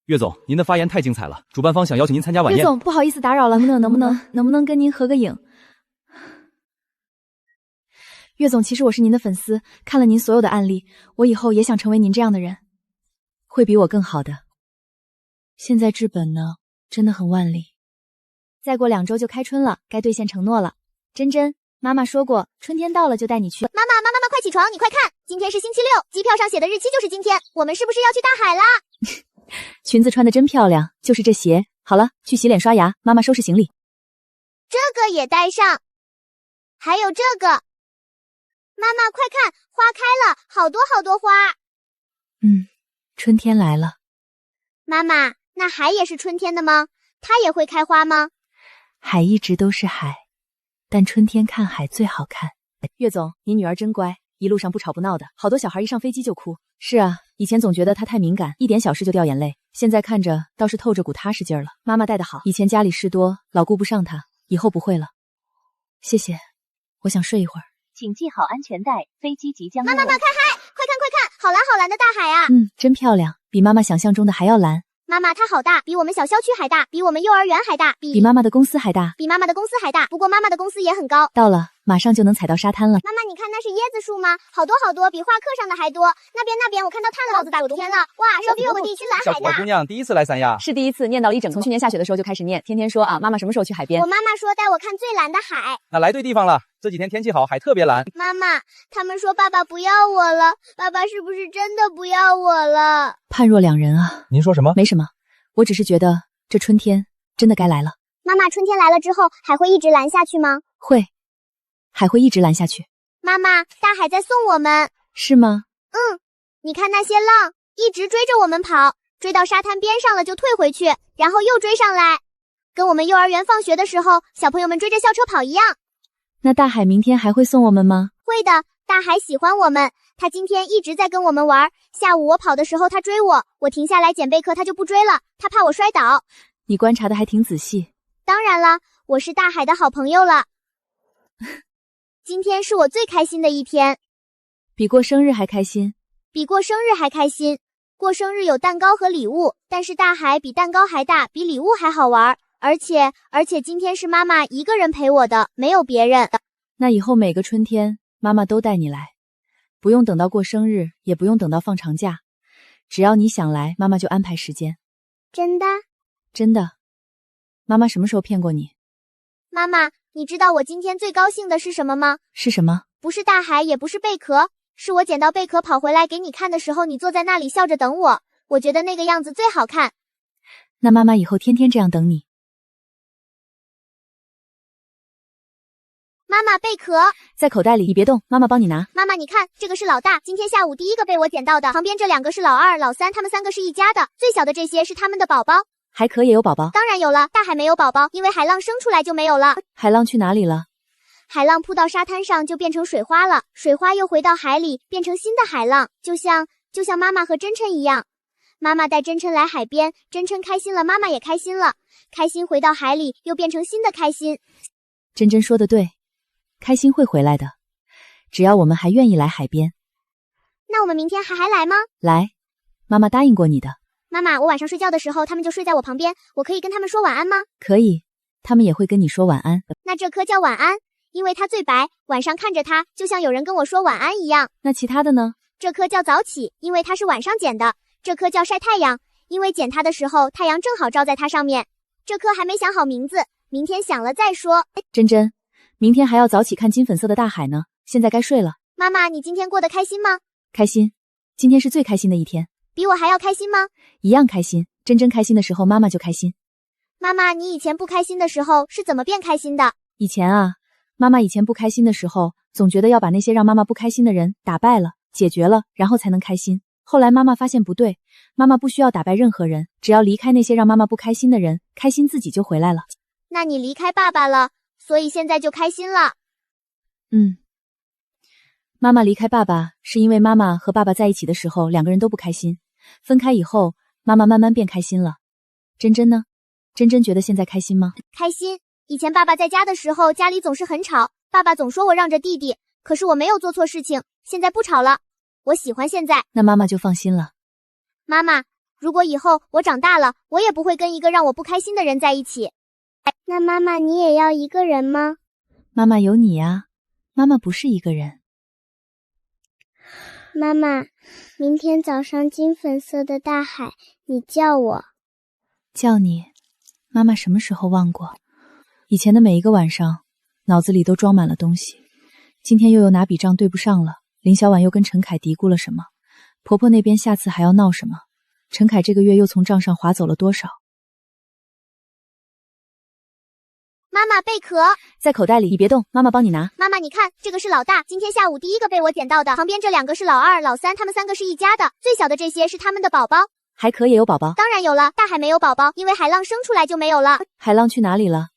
岳总，您的发言太精彩了，主办方想邀请您参加晚宴。岳总，不好意思打扰了，能不能跟您合个影？岳总，其实我是您的粉丝，看了您所有的案例，我以后也想成为您这样的人，会比我更好的。现在治本呢，真的很万里。再过2周就开春了，该兑现承诺了。珍珍，妈妈说过，春天到了就带你去。妈妈，快起床，你快看，今天是星期6，机票上写的日期就是今天，我们是不是要去大海啦？裙子穿得真漂亮，就是这鞋。好了，去洗脸刷牙，妈妈收拾行李。这个也带上，还有这个。妈妈快看，花开了，好多好多花。春天来了。妈妈，那海也是春天的吗？它也会开花吗？海一直都是海，但春天看海最好看。岳总，您女儿真乖，一路上不吵不闹的，好多小孩一上飞机就哭。是啊，以前总觉得她太敏感，一点小事就掉眼泪，现在看着倒是透着股踏实劲儿了。妈妈带得好，以前家里事多，老顾不上她，以后不会了。谢谢，我想睡一会儿。请系好安全带，飞机即将落。妈，看海，快看，好蓝好蓝的大海啊！真漂亮，比妈妈想象中的还要蓝。妈妈，它好大，比我们小校区还大，比我们幼儿园还大，比妈妈的公司还大，比妈妈的公司还大。不过妈妈的公司也很高。到了，马上就能踩到沙滩了。妈妈，你看那是椰子树吗？好多好多，比画课上的还多。那边，我看到炭了，帽子大过天了。哇，说比我们地区蓝海大。小姑娘第一次来三亚，是第一次，念到了一整，从去年下雪的时候就开始念，天天说啊，妈妈什么时候去海边？我妈妈说带我看最蓝的海。那来对地方了，这几天天气好，海特别蓝。妈妈，他们说爸爸不要我了，爸爸是不是真的不要我了？判若两人啊。您说什么？没什么，我只是觉得这春天真的该来了。妈妈，春天来了之后，海会一直蓝下去吗？会，还会一直拦下去。妈妈，大海在送我们。是吗？你看那些浪，一直追着我们跑，追到沙滩边上了就退回去，然后又追上来，跟我们幼儿园放学的时候小朋友们追着校车跑一样。那大海明天还会送我们吗？会的，大海喜欢我们，他今天一直在跟我们玩。下午我跑的时候他追我，我停下来捡贝壳他就不追了，他怕我摔倒。你观察的还挺仔细。当然了，我是大海的好朋友了。今天是我最开心的一天，比过生日还开心。比过生日还开心。过生日有蛋糕和礼物，但是大海比蛋糕还大，比礼物还好玩。而且今天是妈妈一个人陪我的，没有别人。那以后每个春天妈妈都带你来，不用等到过生日，也不用等到放长假，只要你想来，妈妈就安排时间。真的？真的。妈妈什么时候骗过你？妈妈，你知道我今天最高兴的是什么吗？是什么？不是大海，也不是贝壳，是我捡到贝壳跑回来给你看的时候，你坐在那里笑着等我，我觉得那个样子最好看。那妈妈以后天天这样等你。妈妈，贝壳在口袋里，你别动，妈妈帮你拿。妈妈，你看，这个是老大，今天下午第一个被我捡到的，旁边这2个是老二、老三，他们3个是一家的，最小的这些是他们的宝宝。海可也有宝宝？当然有了，大海没有宝宝，因为海浪生出来就没有了。海浪去哪里了？海浪扑到沙滩上就变成水花了，水花又回到海里，变成新的海浪，就像妈妈和真琛一样。妈妈带真琛来海边，真琛开心了，妈妈也开心了，开心回到海里，又变成新的开心。真真说的对，开心会回来的，只要我们还愿意来海边。那我们明天还来吗？来，妈妈答应过你的。妈妈，我晚上睡觉的时候他们就睡在我旁边，我可以跟他们说晚安吗？可以，他们也会跟你说晚安。那这颗叫晚安，因为它最白，晚上看着它就像有人跟我说晚安一样。那其他的呢？这颗叫早起，因为它是晚上捡的。这颗叫晒太阳，因为捡它的时候太阳正好照在它上面。这颗还没想好名字，明天想了再说。真真，明天还要早起看金粉色的大海呢，现在该睡了。妈妈，你今天过得开心吗？开心，今天是最开心的一天。比我还要开心吗？一样开心，真真开心的时候，妈妈就开心。妈妈，你以前不开心的时候是怎么变开心的？以前啊，妈妈以前不开心的时候，总觉得要把那些让妈妈不开心的人打败了、解决了，然后才能开心。后来妈妈发现不对，妈妈不需要打败任何人，只要离开那些让妈妈不开心的人，开心自己就回来了。那你离开爸爸了，所以现在就开心了。妈妈离开爸爸是因为妈妈和爸爸在一起的时候，2个人都不开心。分开以后，妈妈慢慢变开心了。真真呢？真真觉得现在开心吗？开心。以前爸爸在家的时候，家里总是很吵，爸爸总说我让着弟弟，可是我没有做错事情，现在不吵了，我喜欢现在。那妈妈就放心了。妈妈，如果以后我长大了，我也不会跟一个让我不开心的人在一起。那妈妈，你也要一个人吗？妈妈有你啊，妈妈不是一个人。妈妈，明天早上金粉色的大海，你叫我。叫你？妈妈什么时候忘过？以前的每一个晚上，脑子里都装满了东西。今天又有哪笔账对不上了？林小婉又跟陈凯嘀咕了什么？婆婆那边下次还要闹什么？陈凯这个月又从账上划走了多少？妈妈，贝壳在口袋里，你别动，妈妈帮你拿。妈妈，你看，这个是老大，今天下午第一个被我捡到的，旁边这2个是老二、老三，他们3个是一家的，最小的这些是他们的宝宝。海可也有宝宝？当然有了，大海没有宝宝，因为海浪生出来就没有了。海浪去哪里了？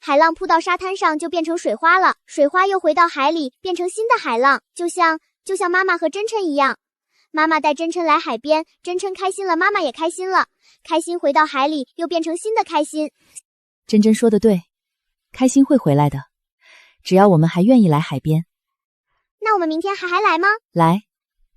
海浪扑到沙滩上就变成水花了，水花又回到海里，变成新的海浪，就像妈妈和真琛一样。妈妈带真琛来海边，真琛开心了，妈妈也开心了，开心回到海里，又变成新的开心。真真说的对，开心会回来的，只要我们还愿意来海边。那我们明天还来吗？来，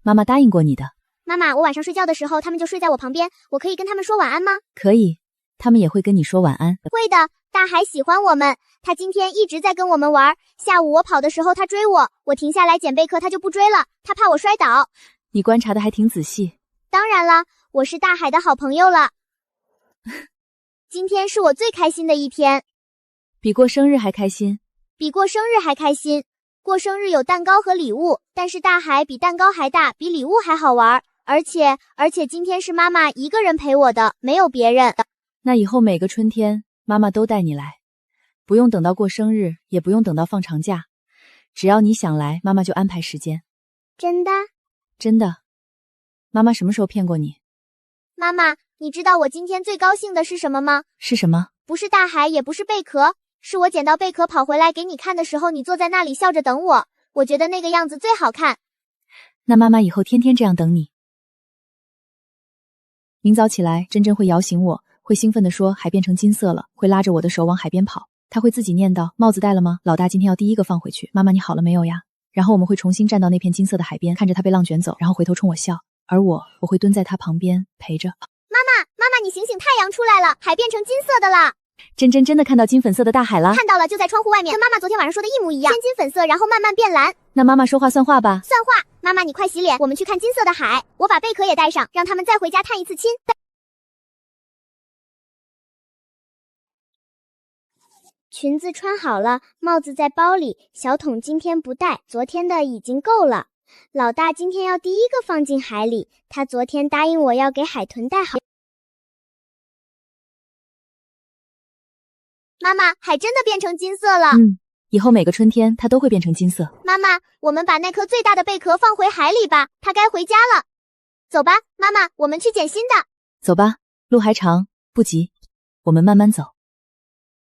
妈妈答应过你的。妈妈，我晚上睡觉的时候他们就睡在我旁边，我可以跟他们说晚安吗？可以，他们也会跟你说晚安。会的，大海喜欢我们，他今天一直在跟我们玩。下午我跑的时候他追我，我停下来捡贝壳他就不追了，他怕我摔倒。你观察的还挺仔细。当然了，我是大海的好朋友了。今天是我最开心的一天。比过生日还开心。比过生日还开心。过生日有蛋糕和礼物，但是大海比蛋糕还大，比礼物还好玩。而且今天是妈妈一个人陪我的，没有别人。那以后每个春天，妈妈都带你来，不用等到过生日，也不用等到放长假，只要你想来，妈妈就安排时间。真的？真的。妈妈什么时候骗过你？妈妈，你知道我今天最高兴的是什么吗？是什么？不是大海，也不是贝壳，是我捡到贝壳跑回来给你看的时候，你坐在那里笑着等我，我觉得那个样子最好看。那妈妈以后天天这样等你。明早起来，珍珍会摇醒我，会兴奋地说海变成金色了，会拉着我的手往海边跑。她会自己念叨：帽子戴了吗？老大今天要第一个放回去。妈妈你好了没有呀？然后我们会重新站到那片金色的海边，看着它被浪卷走，然后回头冲我笑，而我会蹲在它旁边陪着。妈妈，你醒醒，太阳出来了，海变成金色的了。珍珍真的看到金粉色的大海了？看到了，就在窗户外面，跟妈妈昨天晚上说的一模一样，先金粉色，然后慢慢变蓝。那妈妈说话算话吧？算话。妈妈你快洗脸，我们去看金色的海。我把贝壳也带上，让他们再回家探一次亲。裙子穿好了，帽子在包里，小桶今天不带，昨天的已经够了。老大今天要第一个放进海里，他昨天答应我要给海豚带好。妈妈，海真的变成金色了。以后每个春天它都会变成金色。妈妈，我们把那颗最大的贝壳放回海里吧，它该回家了。走吧，妈妈，我们去捡新的。走吧，路还长，不急，我们慢慢走。